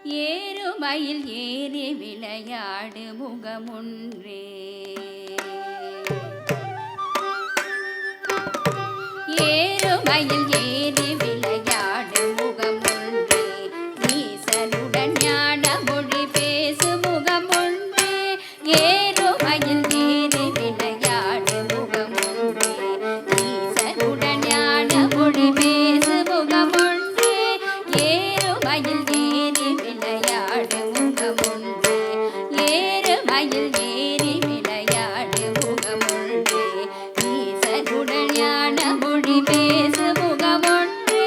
ஏறுமயில் ஏறி விளையாடு முகமொன்றே. ஏறுமயில் ஏறி விளையாடு முகமொன்றே. ஈசனுடன் ஞான மொழி பேசு முகமொன்றே. ஏறுமயில் ஏறி விளையாடு முகமொன்றே. ஈசனுடன் ஞான மொழி பேசு முகமொன்றே. ஏறுமயில் ஏறி விளையாடு முகமொன்றே. ஏறுமயில் ஏறி விளையாடு முகமொன்றே. ஈசனுடன் ஞான மொழி பேசு முகமொன்றே.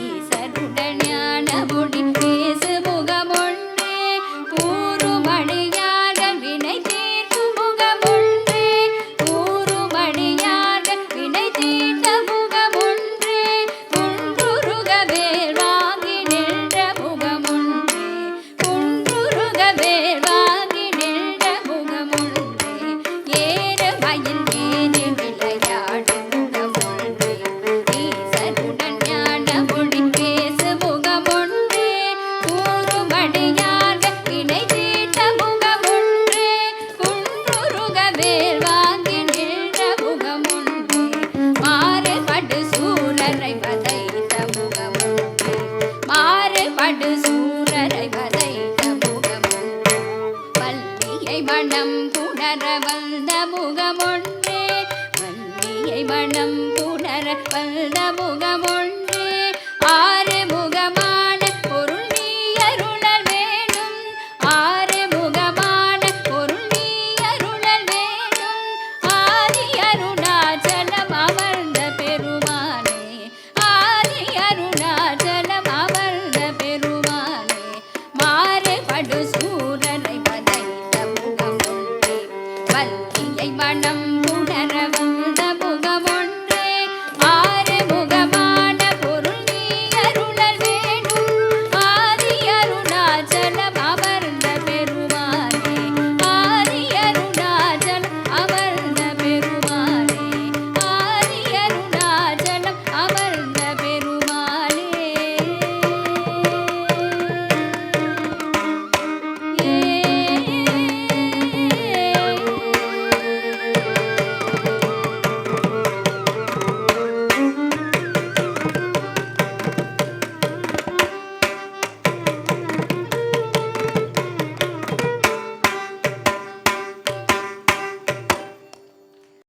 ஈசனுடன் ஞான மொழி பேசு முகமொன்றே. கூறுமடியாக வினை தீர்த்து முகமொன்றே. கூறுமடியாக வினை தீர்த்த முகமொன்றே. குன்றுருக வேல் வாங்கி நின்ற முகமொன்றே. குன்றுருக வேல் வாங்கி நின்ற முகமொன்றே. ஏறுமயில் ஏறி விளையாடு முகமொன்றே. ஈசனுடன் ஞான மொழி பேசு முகமொன்றே. கூறுமடியாக வினை தீர்த்த முகமொன்றே. குன்றுருக வேல் வாங்கி நின்ற முகமொன்றே. மாறுபடு சூரரை வதைத்த முகமொன்றே. மாறுபடு சூரரை வதைத்த முகமொன்றே. வள்ளியை மனம் புணர வந்த முகமொன்றே. வள்ளியை மனம் புணர வந்த முகம்